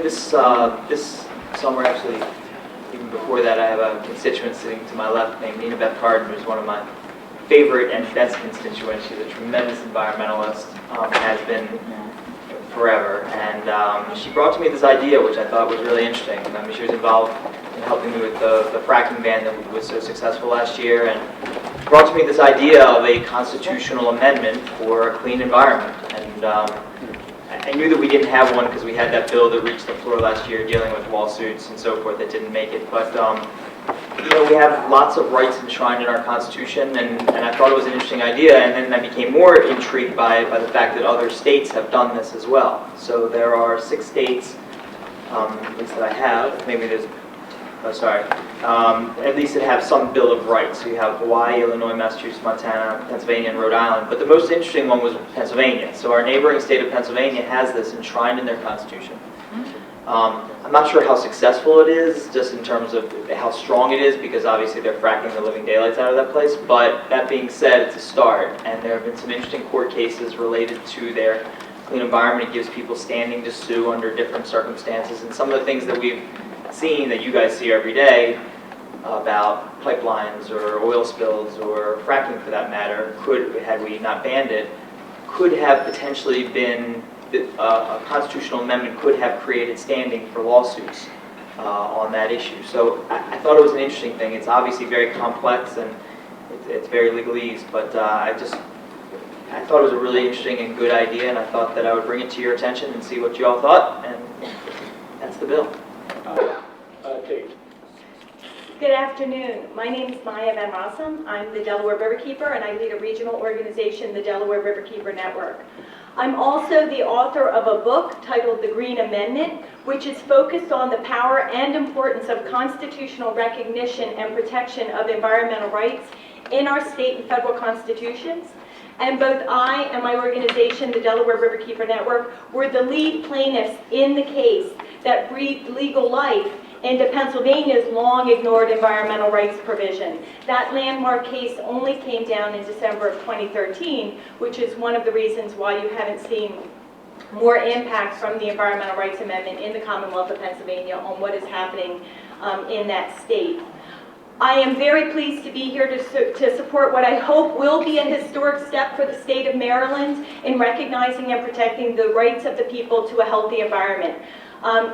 this summer, actually, even before that, I have a constituent sitting to my left named Bev Cardin, who's one of my favorite and best constituents. She's a tremendous environmentalist, has been forever, and she brought to me this idea, which I thought was really interesting. I mean, she was involved in helping me with the fracking ban that was so successful last year, and brought to me this idea of a constitutional amendment for a clean environment. And I knew that we didn't have one because we had that bill that reached the floor last year dealing with lawsuits and so forth that didn't make it. But you know, we have lots of rights enshrined in our Constitution, and I thought it was an interesting idea, and then I became more intrigued by the fact that other states have done this as well. So there are 6 states, at least that I have, maybe there's, at least that have some Bill of Rights. So you have Hawaii, Illinois, Massachusetts, Montana, Pennsylvania, and Rhode Island. But the most interesting one was Pennsylvania. So our neighboring state of Pennsylvania has this enshrined in their Constitution. I'm not sure how successful it is, just in terms of how strong it is, because obviously they're fracking the living daylights out of that place. But that being said, it's a start, and there have been some interesting court cases related to their clean environment. It gives people standing to sue under different circumstances, and some of the things that we've seen, that you guys see every day, about pipelines or oil spills or fracking for that matter, could, had we not banned it, could have potentially been, a constitutional amendment could have created standing for lawsuits on that issue. So I thought it was an interesting thing. It's obviously very complex and it's very legalese, but I thought it was a really interesting and good idea, and I thought that I would bring it to your attention and see what you all thought, and that's the bill. Kate. Good afternoon. My name is IMM Awesome. I'm the Delaware Riverkeeper, and I lead a regional organization, the Delaware Riverkeeper Network. I'm also the author of a book titled The Green Amendment, which is focused on the power and importance of constitutional recognition and protection of environmental rights in our state and federal constitutions. And both I and my organization, the Delaware Riverkeeper Network, were the lead plaintiffs in the case that breathed legal life into Pennsylvania's long-ignored environmental rights provision. That landmark case only came down in December of 2013, which is one of the reasons why you haven't seen more impact from the Environmental Rights Amendment in the Commonwealth of Pennsylvania on what is happening in that state. I am very pleased to be here to support what I hope will be a historic step for the state of Maryland in recognizing and protecting the rights of the people to a healthy environment.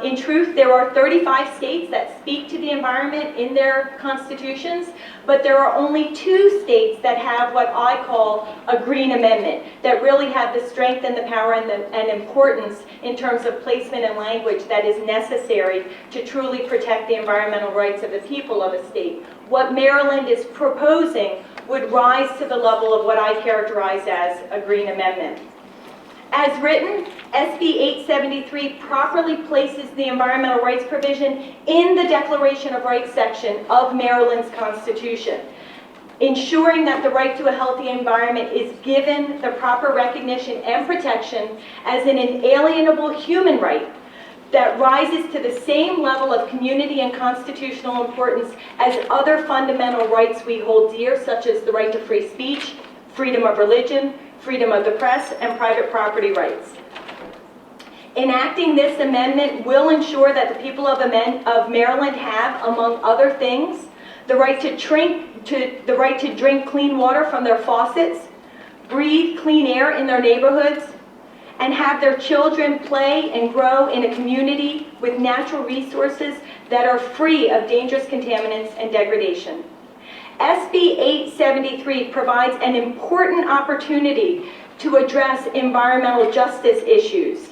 In truth, there are 35 states that speak to the environment in their constitutions, but there are only 2 states that have what I call a green amendment, that really have the strength and the power and importance in terms of placement and language that is necessary to truly protect the environmental rights of the people of a state. What Maryland is proposing would rise to the level of what I characterize as a green amendment. As written, SB 873 properly places the environmental rights provision in the Declaration of Rights section of Maryland's Constitution, ensuring that the right to a healthy environment is given the proper recognition and protection as an inalienable human right that rises to the same level of community and constitutional importance as other fundamental rights we hold dear, such as the right to free speech, freedom of religion, freedom of the press, and private property rights. Enacting this amendment will ensure that the people of Maryland have, among other things, the right to drink clean water from their faucets, breathe clean air in their neighborhoods, and have their children play and grow in a community with natural resources that are free of dangerous contaminants and degradation. SB 873 provides an important opportunity to address environmental justice issues.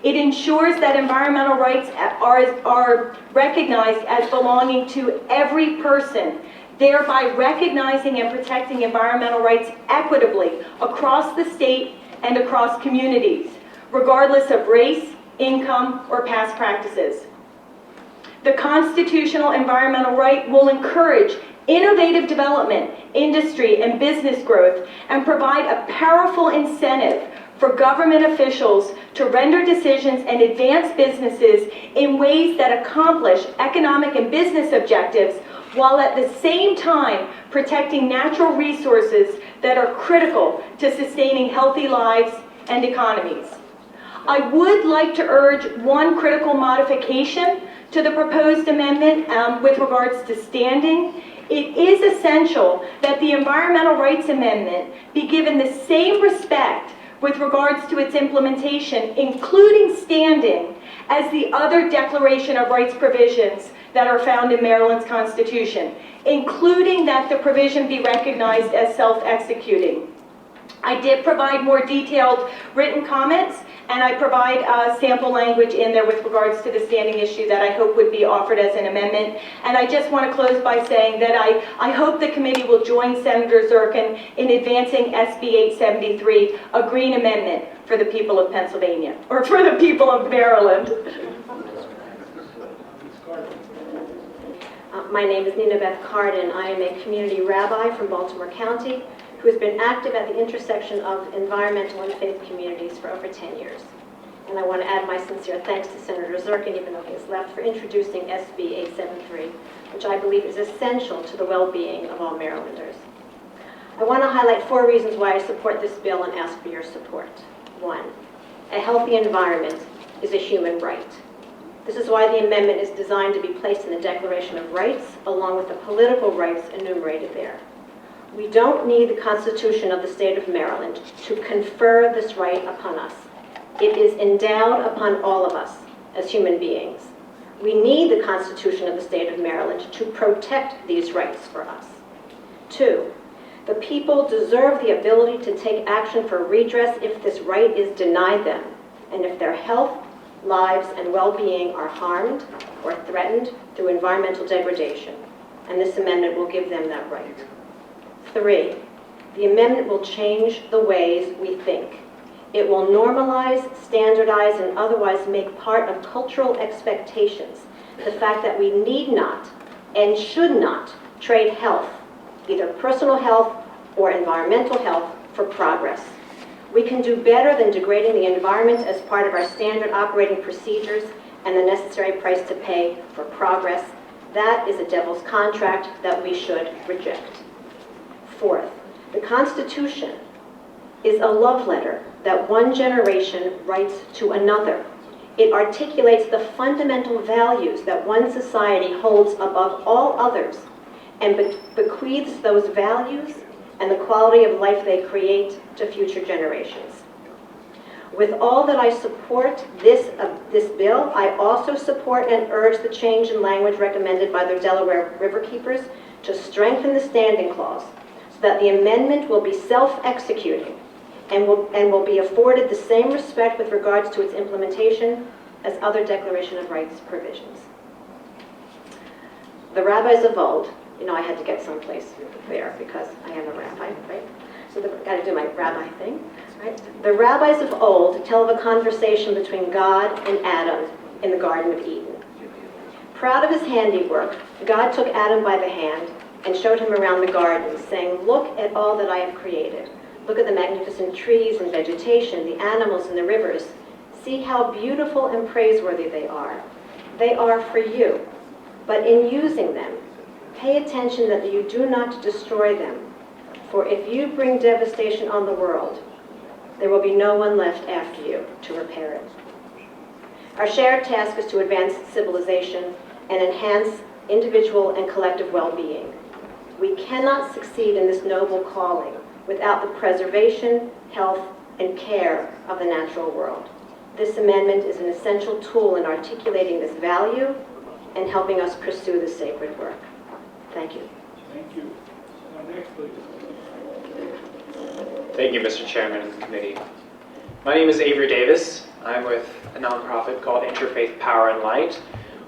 It ensures that environmental rights are recognized as belonging to every person, thereby recognizing and protecting environmental rights equitably across the state and across communities, regardless of race, income, or past practices. The constitutional environmental right will encourage innovative development, industry, and business growth, and provide a powerful incentive for government officials to render decisions and advance businesses in ways that accomplish economic and business objectives, while at the same time protecting natural resources that are critical to sustaining healthy lives and economies. I would like to urge one critical modification to the proposed amendment with regards to standing. It is essential that the Environmental Rights Amendment be given the same respect with regards to its implementation, including standing, as the other Declaration of Rights provisions that are found in Maryland's Constitution, including that the provision be recognized as self-executing. I did provide more detailed written comments, and I provide sample language in there with regards to the standing issue that I hope would be offered as an amendment. And I just want to close by saying that I hope the committee will join Senator Zirkin in advancing SB 873, a green amendment for the people of Pennsylvania, or for the people of Maryland. My name is Bev Cardin. I am a community rabbi from Baltimore County who has been active at the intersection of environmental and faith communities for over 10 years. And I want to add my sincere thanks to Senator Zirkin, even though he has left, for introducing SB 873, which I believe is essential to the well-being of all Marylanders. I want to highlight 4 reasons why I support this bill and ask for your support. 1, a healthy environment is a human right. This is why the amendment is designed to be placed in the Declaration of Rights, along with the political rights enumerated there. We don't need the Constitution of the state of Maryland to confer this right upon us. It is endowed upon all of us as human beings. We need the Constitution of the state of Maryland to protect these rights for us. 2, the people deserve the ability to take action for redress if this right is denied them, and if their health, lives, and well-being are harmed or threatened through environmental degradation, and this amendment will give them that right. 3, the amendment will change the ways we think. It will normalize, standardize, and otherwise make part of cultural expectations the fact that we need not and should not trade health, either personal health or environmental health, for progress. We can do better than degrading the environment as part of our standard operating procedures and the necessary price to pay for progress. That is a devil's contract that we should reject. 4th, the Constitution is a love letter that one generation writes to another. It articulates the fundamental values that one society holds above all others and bequeaths those values and the quality of life they create to future generations. With all that I support this bill, I also support and urge the change in language recommended by the Delaware Riverkeepers to strengthen the standing clause so that the amendment will be self-executing and will be afforded the same respect with regards to its implementation as other Declaration of Rights provisions. The rabbis of old, I had to get someplace there because I am a rabbi, right? So I've got to do my rabbi thing, right? The rabbis of old tell of a conversation between God and Adam in the Garden of Eden. Proud of his handiwork, God took Adam by the hand and showed him around the garden, saying, "Look at all that I have created. Look at the magnificent trees and vegetation, the animals and the rivers. See how beautiful and praiseworthy they are. They are for you. But in using them, pay attention that you do not destroy them. For if you bring devastation on the world, there will be no one left after you to repair it." Our shared task is to advance civilization and enhance individual and collective well-being. We cannot succeed in this noble calling without the preservation, health, and care of the natural world. This amendment is an essential tool in articulating this value and helping us pursue this sacred work. Thank you. Thank you. Next, please. Thank you, Mr. Chairman of the committee. My name is Avery Davis. I'm with a nonprofit called Interfaith Power and Light.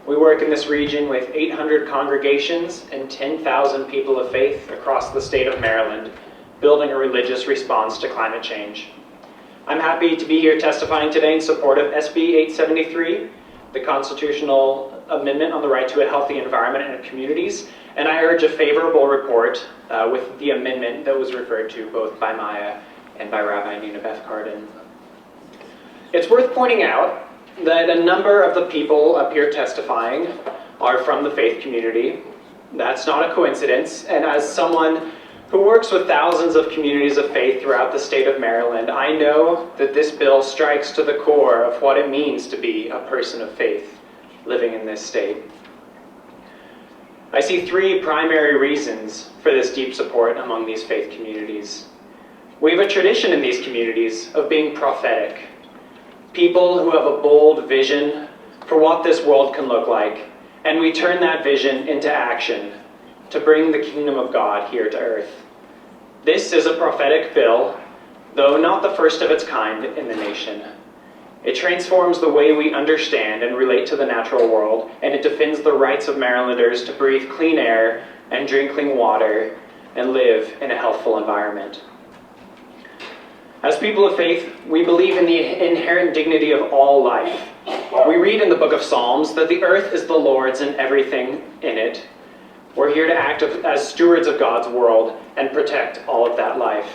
We work in this region with 800 congregations and 10,000 people of faith across the state of Maryland, building a religious response to climate change. I'm happy to be here testifying today in support of SB 873, the constitutional amendment on the right to a healthy environment in our communities, and I urge a favorable report with the amendment that was referred to both by Maya and by Rabbi Bev Cardin. It's worth pointing out that a number of the people up here testifying are from the faith community. That's not a coincidence, and as someone who works with thousands of communities of faith throughout the state of Maryland, I know that this bill strikes to the core of what it means to be a person of faith living in this state. I see three primary reasons for this deep support among these faith communities. We have a tradition in these communities of being prophetic, people who have a bold vision for what this world can look like, and we turn that vision into action to bring the kingdom of God here to earth. This is a prophetic bill, though not the first of its kind in the nation. It transforms the way we understand and relate to the natural world, and it defends the rights of Marylanders to breathe clean air and drink clean water and live in a healthful environment. As people of faith, we believe in the inherent dignity of all life. We read in the book of Psalms that the earth is the Lord's and everything in it. We're here to act as stewards of God's world and protect all of that life.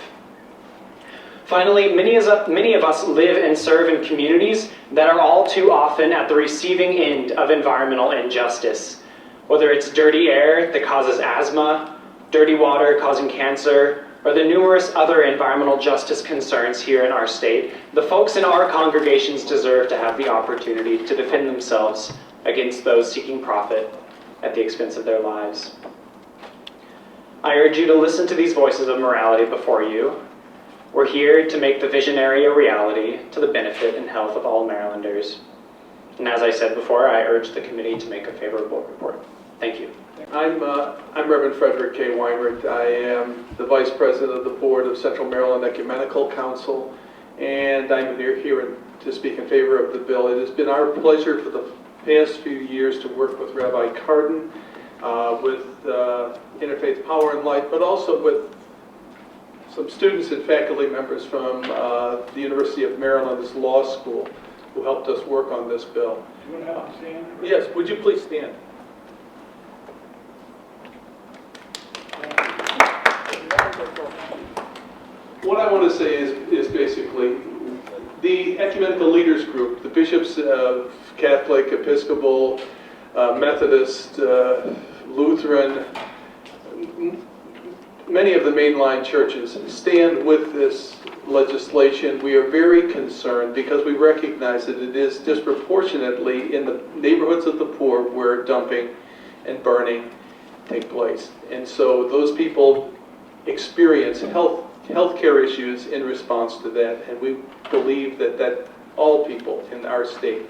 Finally, many of us live and serve in communities that are all too often at the receiving end of environmental injustice. Whether it's dirty air that causes asthma, dirty water causing cancer, or the numerous other environmental justice concerns here in our state, the folks in our congregations deserve to have the opportunity to defend themselves against those seeking profit at the expense of their lives. I urge you to listen to these voices of morality before you. We're here to make the visionary a reality to the benefit and health of all Marylanders. And as I said before, I urge the committee to make a favorable report. Thank you. I'm Reverend Frederick K. Weinrich. I am the Vice President of the Board of Central Maryland Ecumenical Council, and I'm here to speak in favor of the bill. It has been our pleasure for the past few years to work with Rabbi Cardin, with Interfaith Power and Light, but also with some students and faculty members from the University of Maryland's Law School who helped us work on this bill. Do you want to have them stand? Yes, would you please stand? What I want to say is basically the Ecumenical Leaders Group, the bishops of Catholic, Episcopal, Methodist, Lutheran, many of the mainline churches stand with this legislation. We are very concerned because we recognize that it is disproportionately in the neighborhoods of the poor where dumping and burning take place. And so those people experience healthcare issues in response to that, and we believe that all people in our state,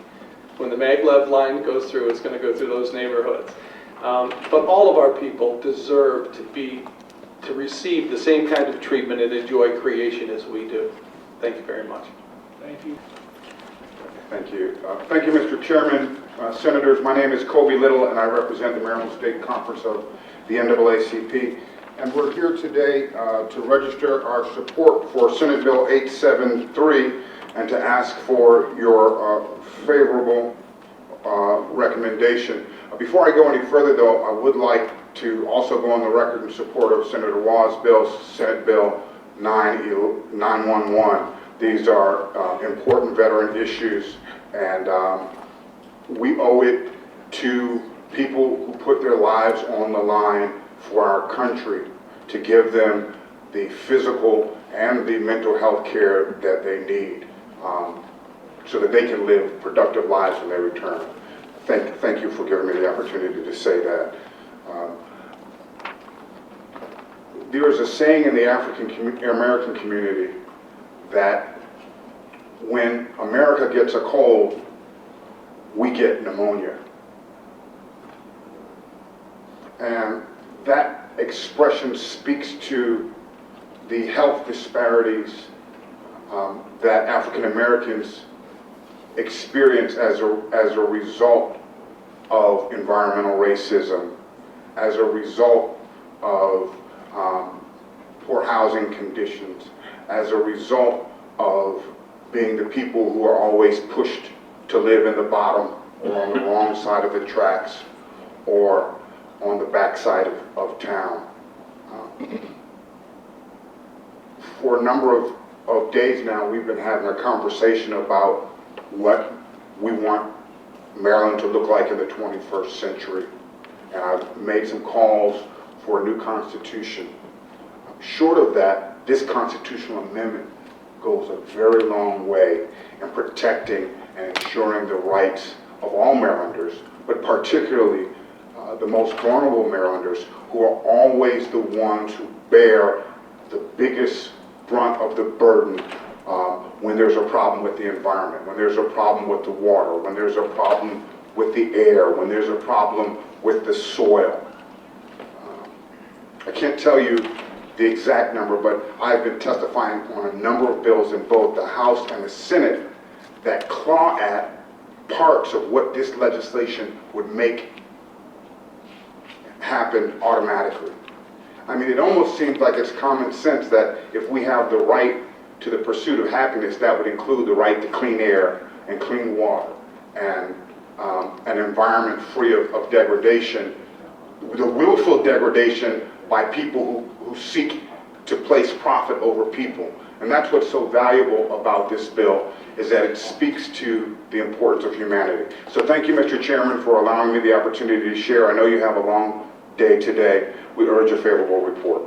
when the maglev line goes through, it's going to go through those neighborhoods. But all of our people deserve to receive the same kind of treatment and enjoy creation as we do. Thank you very much. Thank you. Thank you. Thank you, Mr. Chairman. Senators, my name is Kobe Little, and I represent the Maryland State Conference of the NAACP. And we're here today to register our support for Senate Bill 873 and to ask for your favorable recommendation. Before I go any further, though, I would like to also go on the record in support of Senator Waugh's bill, Senate Bill 911. These are important veteran issues, and we owe it to people who put their lives on the line for our country to give them the physical and the mental health care that they need so that they can live productive lives when they return. Thank you for giving me the opportunity to say that. There is a saying in the African-American community that when America gets a cold, we get pneumonia. And that expression speaks to the health disparities that African Americans experience as a result of environmental racism, as a result of poor housing conditions, as a result of being the people who are always pushed to live in the bottom or on the wrong side of the tracks or on the backside of town. For a number of days now, we've been having a conversation about what we want Maryland to look like in the 21st century. And I've made some calls for a new constitution. Short of that, this constitutional amendment goes a very long way in protecting and ensuring the rights of all Marylanders, but particularly the most vulnerable Marylanders, who are always the ones who bear the biggest brunt of the burden when there's a problem with the environment, when there's a problem with the water, when there's a problem with the air, when there's a problem with the soil. I can't tell you the exact number, but I've been testifying on a number of bills in both the House and the Senate that claw at parts of what this legislation would make happen automatically. I mean, it almost seems like it's common sense that if we have the right to the pursuit of happiness, that would include the right to clean air and clean water and an environment free of degradation, the willful degradation by people who seek to place profit over people. And that's what's so valuable about this bill, is that it speaks to the importance of humanity. So thank you, Mr. Chairman, for allowing me the opportunity to share. I know you have a long day today. We urge a favorable report.